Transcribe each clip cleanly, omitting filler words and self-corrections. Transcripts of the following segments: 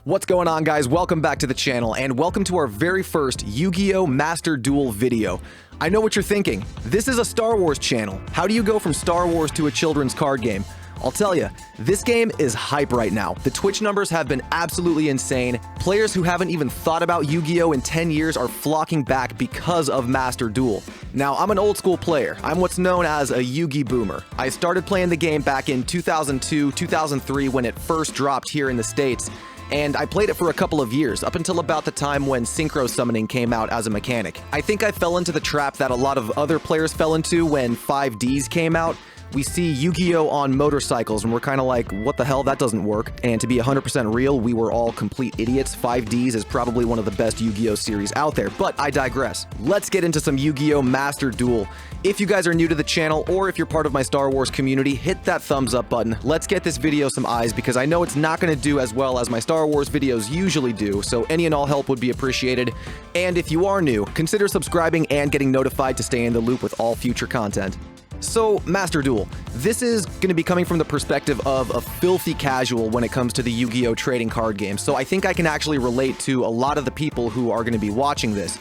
What's going on, guys? Welcome back to the channel, and welcome to our very first Yu-Gi-Oh! Master Duel video. I know what you're thinking. This is a Star Wars channel. How do you go from Star Wars to a children's card game? I'll tell you, this game is hype right now. The Twitch numbers have been absolutely insane. Players who haven't even thought about Yu-Gi-Oh! In 10 years are flocking back because of Master Duel. Now, I'm an old school player. I'm what's known as a Yu-Gi boomer. I started playing the game back in 2002, 2003 when it first dropped here in the States. And I played it for a couple of years, up until about the time when Synchro Summoning came out as a mechanic. I think I fell into the trap that a lot of other players fell into when 5Ds came out. We see Yu-Gi-Oh! On motorcycles, and we're kind of like, what the hell, that doesn't work. And to be 100% real, we were all complete idiots. 5Ds is probably one of the best Yu-Gi-Oh! Series out there, but I digress. Let's get into some Yu-Gi-Oh! Master Duel. If you guys are new to the channel, or if you're part of my Star Wars community, hit that thumbs up button. Let's get this video some eyes, because I know it's not going to do as well as my Star Wars videos usually do, so any and all help would be appreciated. And if you are new, consider subscribing and getting notified to stay in the loop with all future content. So, Master Duel. This is going to be coming from the perspective of a filthy casual when it comes to the Yu-Gi-Oh! Trading card game, so I think I can actually relate to a lot of the people who are going to be watching this.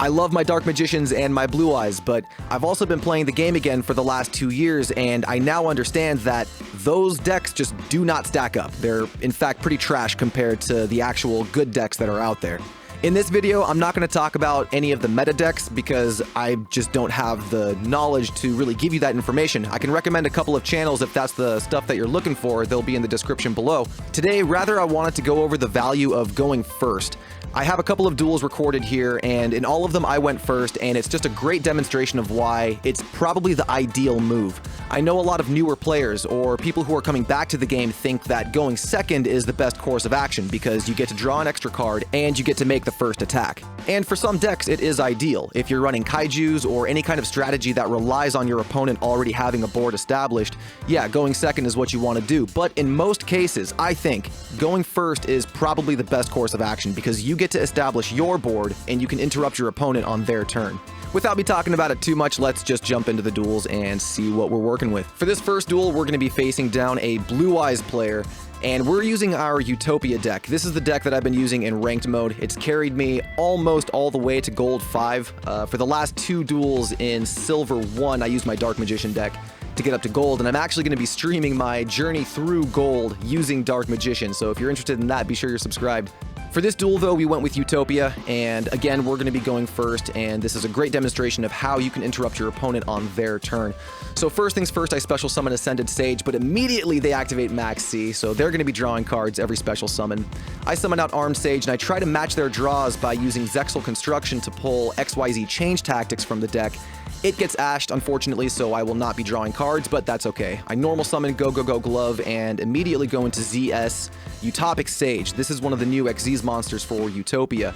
I love my Dark Magicians and my Blue Eyes, but I've also been playing the game again for the last 2 years, and I now understand that those decks just do not stack up. They're, in fact, pretty trash compared to the actual good decks that are out there. In this video, I'm not going to talk about any of the meta decks because I just don't have the knowledge to really give you that information. I can recommend a couple of channels if that's the stuff that you're looking for. They'll be in the description below. Today, rather, I wanted to go over the value of going first. I have a couple of duels recorded here, and in all of them I went first, and it's just a great demonstration of why it's probably the ideal move. I know a lot of newer players or people who are coming back to the game think that going second is the best course of action because you get to draw an extra card and you get to make the first attack. And for some decks, it is ideal. If you're running kaijus or any kind of strategy that relies on your opponent already having a board established, yeah, going second is what you want to do. But in most cases, I think going first is probably the best course of action because you get to establish your board and you can interrupt your opponent on their turn. Without me talking about it too much, let's just jump into the duels and see what we're working with. For this first duel, we're going to be facing down a Blue Eyes player, and we're using our Utopia deck. This is the deck that I've been using in ranked mode. It's carried me almost all the way to Gold 5. For the last 2 duels in Silver 1, I used my Dark Magician deck to get up to Gold, and I'm actually going to be streaming my journey through Gold using Dark Magician, so if you're interested in that, be sure you're subscribed. For this duel, though, we went with Utopia, and again, we're going to be going first, and this is a great demonstration of how you can interrupt your opponent on their turn. So first things first, I special summon Ascended Sage, but immediately they activate Max C, so they're going to be drawing cards every special summon. I summon out Armed Sage, and I try to match their draws by using Zexal Construction to pull XYZ Change Tactics from the deck. It gets ashed, unfortunately, so I will not be drawing cards, but that's okay. I normal summon Go Go Go Glove and immediately go into ZS Utopic Sage. This is one of the new XZ monsters for Utopia.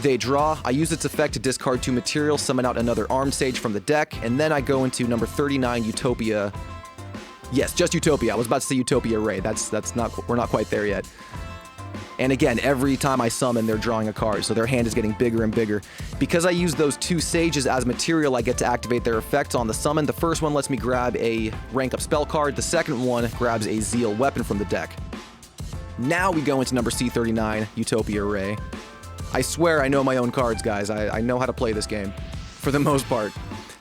They draw, I use its effect to discard 2 material, summon out another Armed Sage from the deck, and then I go into number 39 Utopia. Yes, just Utopia. I was about to say Utopia Ray. We're not quite there yet. And again, every time I summon, they're drawing a card, so their hand is getting bigger and bigger. Because I use those 2 Sages as material, I get to activate their effects on the summon. The first one lets me grab a rank up spell card. The second one grabs a Zeal weapon from the deck. Now we go into number C39, Utopia Ray. I swear I know my own cards, guys. I know how to play this game, for the most part.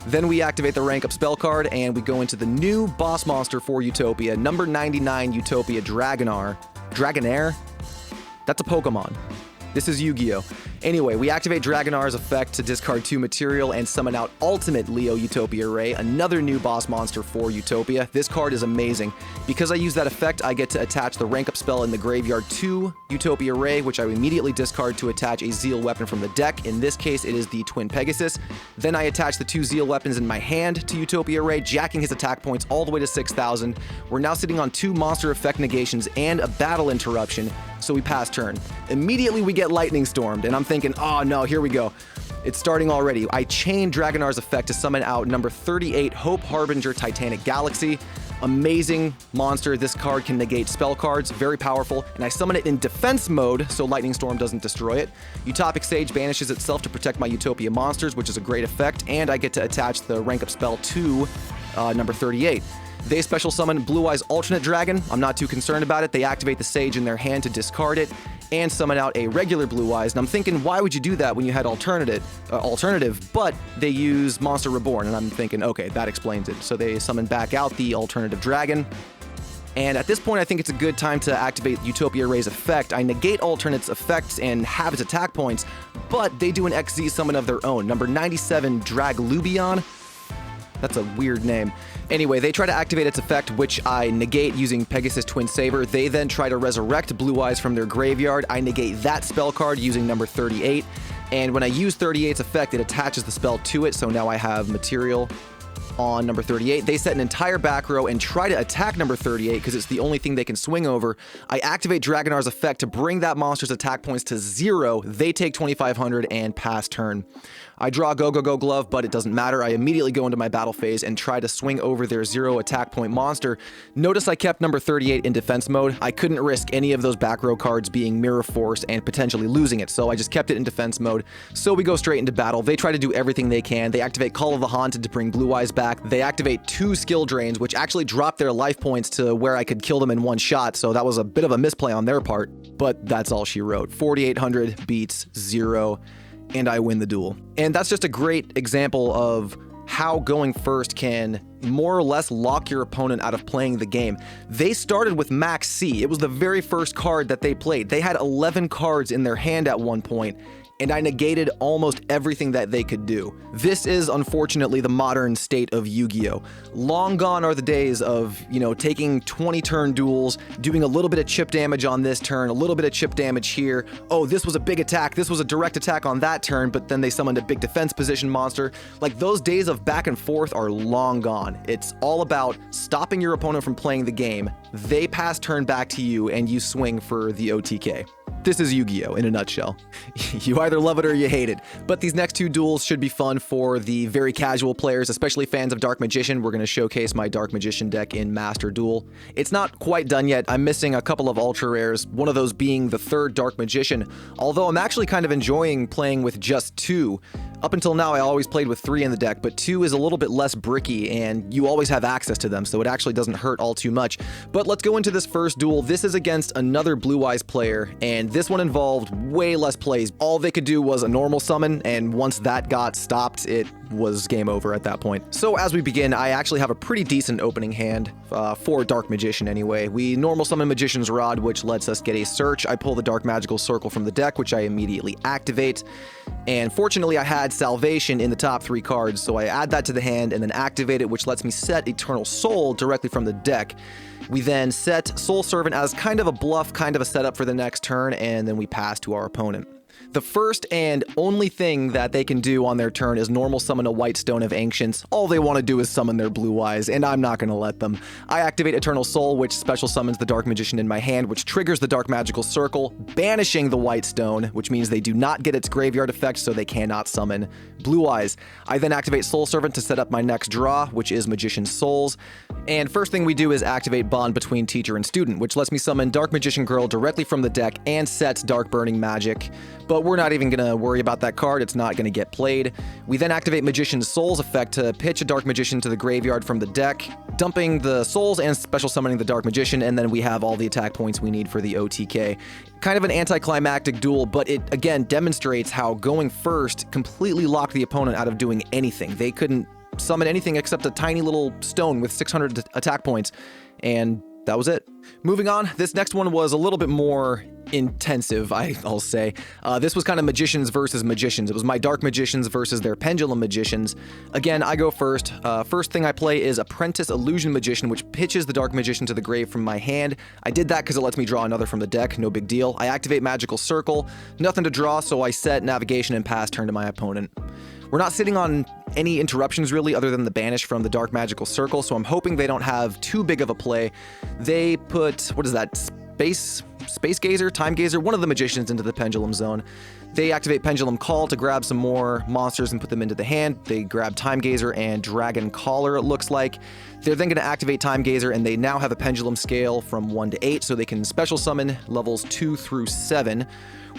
Then we activate the rank up spell card, and we go into the new boss monster for Utopia, number 99, Utopia Dragonair. Dragonair? That's a Pokemon. This is Yu-Gi-Oh! Anyway, we activate Dragonair's effect to discard 2 material and summon out Ultimate Leo Utopia Ray, another new boss monster for Utopia. This card is amazing. Because I use that effect, I get to attach the rank up spell in the graveyard to Utopia Ray, which I immediately discard to attach a Zeal weapon from the deck. In this case, it is the Twin Pegasus. Then I attach the 2 Zeal weapons in my hand to Utopia Ray, jacking his attack points all the way to 6,000. We're now sitting on 2 monster effect negations and a battle interruption, so we pass turn. Immediately we get Lightning Stormed, and I'm thinking, oh no, here we go. It's starting already. I chain Dragonair's effect to summon out number 38, Hope Harbinger Titanic Galaxy. Amazing monster. This card can negate spell cards, very powerful, and I summon it in defense mode so Lightning Storm doesn't destroy it. Utopic Sage banishes itself to protect my Utopia monsters, which is a great effect, and I get to attach the rank up spell to number 38. They special summon Blue Eyes Alternate Dragon. I'm not too concerned about it. They activate the Sage in their hand to discard it and summon out a regular Blue Eyes. And I'm thinking, why would you do that when you had alternative? But they use Monster Reborn, and I'm thinking, okay, that explains it. So they summon back out the alternative dragon. And at this point, I think it's a good time to activate Utopia Ray's effect. I negate Alternate's effects and have its attack points, but they do an XZ summon of their own. Number 97, Draglubion. That's a weird name. Anyway, they try to activate its effect, which I negate using Pegasus Twin Saber. They then try to resurrect Blue Eyes from their graveyard. I negate that spell card using number 38. And when I use 38's effect, it attaches the spell to it, so now I have material on number 38. They set an entire back row and try to attack number 38 because it's the only thing they can swing over. I activate Dragonar's effect to bring that monster's attack points to 0. They take 2,500 and pass turn. I draw Go Go Go Glove, but it doesn't matter. I immediately go into my battle phase and try to swing over their 0 attack point monster. Notice I kept number 38 in defense mode. I couldn't risk any of those back row cards being Mirror Force and potentially losing it, so I just kept it in defense mode. So we go straight into battle. They try to do everything they can. They activate Call of the Haunted to bring Blue Eyes back. They activate 2 skill drains, which actually drop their life points to where I could kill them in one shot, so that was a bit of a misplay on their part, but that's all she wrote. 4,800 beats 0. And I win the duel. And that's just a great example of how going first can more or less lock your opponent out of playing the game. They started with Max C. It was the very first card that they played. They had 11 cards in their hand at one point, and I negated almost everything that they could do. This is unfortunately the modern state of Yu-Gi-Oh! Long gone are the days of, taking 20 turn duels, doing a little bit of chip damage on this turn, a little bit of chip damage here. Oh, this was a big attack, this was a direct attack on that turn, but then they summoned a big defense position monster. Like, those days of back and forth are long gone. It's all about stopping your opponent from playing the game. They pass turn back to you and you swing for the OTK. This is Yu-Gi-Oh! In a nutshell. You either love it or you hate it. But these next 2 duels should be fun for the very casual players, especially fans of Dark Magician. We're going to showcase my Dark Magician deck in Master Duel. It's not quite done yet. I'm missing a couple of ultra rares, one of those being the 3rd Dark Magician, although I'm actually kind of enjoying playing with just 2. Up until now, I always played with 3 in the deck, but 2 is a little bit less bricky, and you always have access to them, so it actually doesn't hurt all too much. But let's go into this first duel. This is against another Blue Eyes player, and this one involved way less plays. All they could do was a normal summon, and once that got stopped, it was game over at that point. So as we begin, I actually have a pretty decent opening hand for Dark Magician anyway. We normal summon Magician's Rod, which lets us get a search. I pull the Dark Magical Circle from the deck, which I immediately activate. And fortunately, I had Salvation in the top 3 cards, so I add that to the hand and then activate it, which lets me set Eternal Soul directly from the deck. We then set Soul Servant as kind of a bluff, kind of a setup for the next turn, and then we pass to our opponent. The first and only thing that they can do on their turn is normal summon a White Stone of Ancients. All they want to do is summon their Blue Eyes, and I'm not going to let them. I activate Eternal Soul, which special summons the Dark Magician in my hand, which triggers the Dark Magical Circle, banishing the White Stone, which means they do not get its graveyard effect, so they cannot summon Blue Eyes. I then activate Soul Servant to set up my next draw, which is Magician's Souls. And first thing we do is activate Bond between Teacher and Student, which lets me summon Dark Magician Girl directly from the deck and sets Dark Burning Magic. But we're not even going to worry about that card. It's not going to get played. We then activate Magician's Souls effect to pitch a Dark Magician to the graveyard from the deck, dumping the souls and special summoning the Dark Magician, and then we have all the attack points we need for the OTK. Kind of an anticlimactic duel, but it again demonstrates how going first completely locked the opponent out of doing anything. They couldn't summon anything except a tiny little stone with 600 attack points, and that was it. Moving on, this next one was a little bit more intensive, I'll say. This was kind of Magicians versus Magicians. It was my Dark Magicians versus their Pendulum Magicians. Again, I go first. First thing I play is Apprentice Illusion Magician, which pitches the Dark Magician to the grave from my hand. I did that because it lets me draw another from the deck, no big deal. I activate Magical Circle, nothing to draw, so I set Navigation and pass turn to my opponent. We're not sitting on any interruptions really other than the banish from the Dark Magical Circle, so I'm hoping they don't have too big of a play. They put, what is that, Space Space Gazer, Time Gazer, one of the magicians into the Pendulum Zone. They activate Pendulum Call to grab some more monsters and put them into the hand. They grab Time Gazer and Dragon Caller, it looks like. They're then going to activate Time Gazer, and they now have a Pendulum scale from 1 to 8, so they can special summon levels 2 through 7,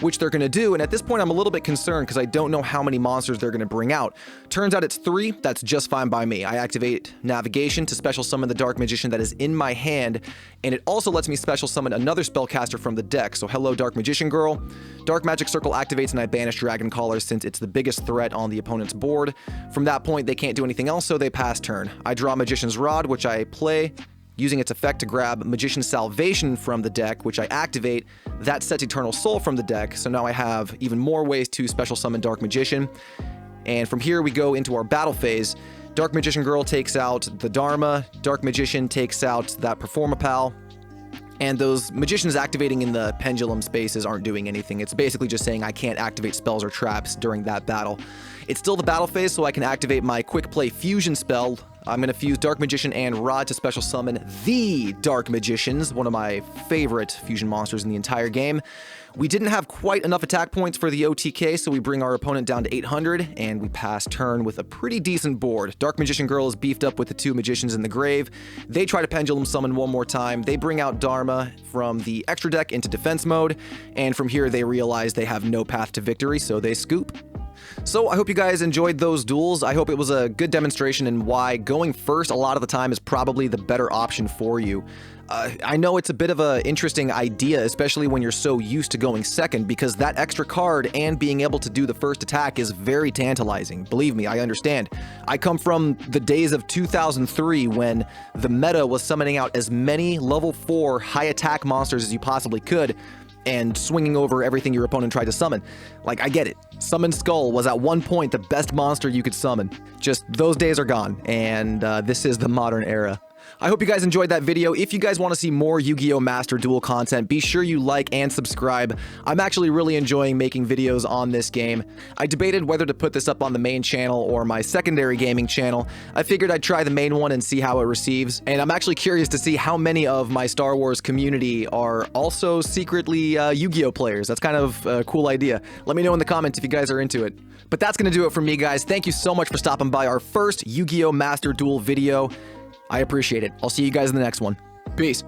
which they're going to do. And at this point, I'm a little bit concerned because I don't know how many monsters they're going to bring out. Turns out it's 3. That's just fine by me. I activate Navigation to special summon the Dark Magician that is in my hand, and it also lets me special summon another spellcaster from the deck. So hello, Dark Magician Girl. Dark Magic Circle activates, and I banish Dragon Caller since it's the biggest threat on the opponent's board. From that point, they can't do anything else, so they pass turn. I draw Magician's Rod, which I play, using its effect to grab Magician's Salvation from the deck, which I activate. That sets Eternal Soul from the deck, so now I have even more ways to special summon Dark Magician. And from here, we go into our battle phase. Dark Magician Girl takes out the Dharma, Dark Magician takes out that Performapal, and those magicians activating in the pendulum spaces aren't doing anything. It's basically just saying I can't activate spells or traps during that battle. It's still the battle phase, so I can activate my Quick Play Fusion spell. I'm going to fuse Dark Magician and Rod to special summon the Dark Magicians, one of my favorite fusion monsters in the entire game. We didn't have quite enough attack points for the OTK, so we bring our opponent down to 800, and we pass turn with a pretty decent board. Dark Magician Girl is beefed up with the 2 magicians in the grave. They try to pendulum summon one more time. They bring out Dharma from the extra deck into defense mode, and from here they realize they have no path to victory, so they scoop. So I hope you guys enjoyed those duels. I hope it was a good demonstration in why going first a lot of the time is probably the better option for you. I know it's a bit of an interesting idea, especially when you're so used to going second, because that extra card and being able to do the first attack is very tantalizing. Believe me, I understand. I come from the days of 2003 when the meta was summoning out as many level 4 high attack monsters as you possibly could, and swinging over everything your opponent tried to summon. Like, I get it. Summon Skull was at one point the best monster you could summon. Just those days are gone, and this is the modern era. I hope you guys enjoyed that video. If you guys want to see more Yu-Gi-Oh! Master Duel content, be sure you like and subscribe. I'm actually really enjoying making videos on this game. I debated whether to put this up on the main channel or my secondary gaming channel. I figured I'd try the main one and see how it receives, and I'm actually curious to see how many of my Star Wars community are also secretly Yu-Gi-Oh! Players. That's kind of a cool idea. Let me know in the comments if you guys are into it. But that's going to do it for me, guys. Thank you so much for stopping by our first Yu-Gi-Oh! Master Duel video. I appreciate it. I'll see you guys in the next one. Peace.